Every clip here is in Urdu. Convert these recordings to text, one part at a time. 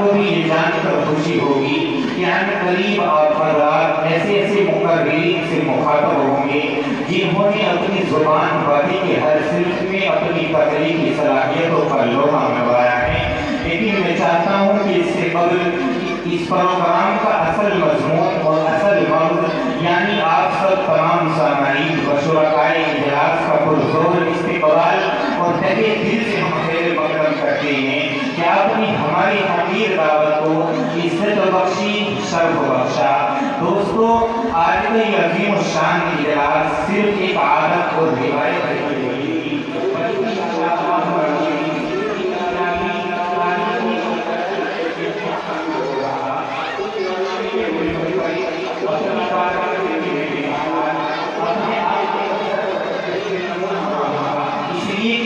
کو بھی یہ جان کر خوشی ہوگی کہ ان قریب آپ حضرات ایسے ایسے مقررین سے مخاطب ہوں گے جنہوں نے اپنی زبان بازی کے ہر صنف میں اپنی تقریر کی صلاحیتوں پر لوہا منوایا ہے۔ لیکن میں چاہتا ہوں کہ اس سے قبل اس پروگرام کا اصل مضمون اور اصل مغز یعنی آپ سب تمام سامعین و شرکائے اجلاس کا پرزور استقبال اور تہہ دل سے ہم خیر مقدم کرتے ہیں کہ آپ نے ہماری حقیر دعوت کو عزت بخشی، شرف بخشا۔ دوستو، آج کا یہ عظیم الشان اجلاس صرف ایک عادت اور روایت ہے،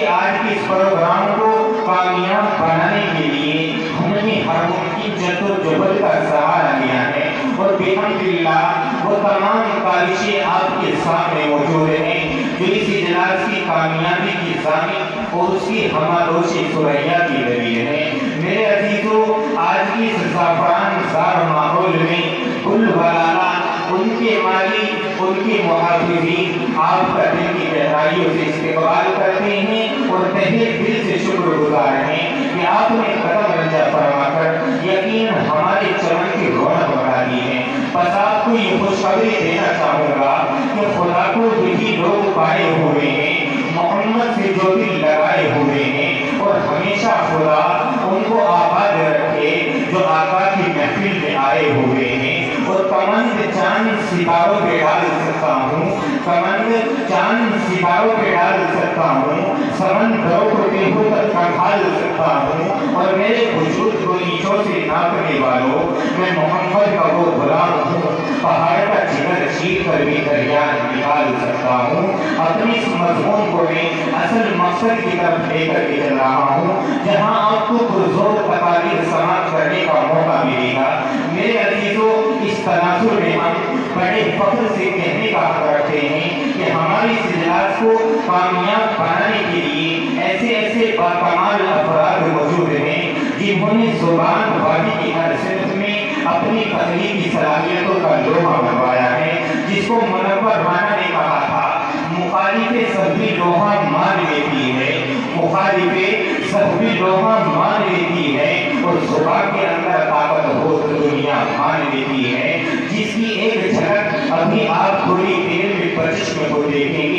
آج کے اس پروگرام کو کامیاب بنانے کے لیے ہم نے ہر ممکن جدوجہد کا سہارا لیا ہے اور بحمد اللہ وہ تمام کاوشیں آپ کے سامنے موجود ہیں جو اس اجلاس کی کامیابی کی ضامن اور اس کی ہمادوش ثریا کی دلیل ہے۔ میرے عزیزو، آج کی اس زعفران زار ماحول میں گل بلالہ، ان کے مالی، ان کے محافظین آپ کا دل کی گہرائیوں سے استقبال کرتے ہیں اور تہہ دل سے شکر گزار ہیں کہ آپ نے قدم رنجہ فرما کر یقین ہمارے چمن کی رونق بڑھا دی ہے۔ بس آپ کو یہ خوشخبری دینا چاہوں گا کہ خدا کو یہی لوگ پائے ہوئے ہیں، محمد سے جو دل لگائے ہوئے ہیں، اور ہمیشہ خدا ان کو آباد رکھے جو آقا کی محفل میں آئے ہوئے ہیں۔ اور کمند چاند ستاروں پہ ڈال سکتا ہوں، کمند چاند ستاروں پہ ڈال سکتا ہوں، سمندروں کو دیہوں تک کھال سکتا ہوں، اور میرے وجود کو نیچوں سے ناپنے والوں، میں محمد کا وہ غلام ہوں، پہاڑ کا جگر چیر کر بھی دریا نکال سکتا ہوں۔ اپنی اس مضمون کو میں اصل مقصد کی طرف لے کر کے چل رہا ہوں جہاں آپ کو پرزور تقاریر سماعت کرنے کا موقع ملے گا۔ میرے عزیزو، اس تناظر میں ہم بڑے فخر سے کہنے کا حق رکھتے ہیں کہ ہماری اس اجلاس کو کامیاب بنانے کے لیے ایسے ایسے باکمال افراد موجود ہیں جنہوں نے زبان بازی کی ہر صنف میں اپنی تخلیقی صلاحیتوں کا لوہا منوایا ہے۔ جس کو منور رانا نے کہا تھا، مخالفیں سب بھی لوہا مان لیتی ہے، مخالفیں سب بھی لوہا مان لیتی ہے، اور زبان کے اندر طاقت ہو تو دنیا مان لیتی ہے، جس کی ایک جھلک ابھی آپ تھوڑی دیر میں بچش میں کو دیکھیں گے۔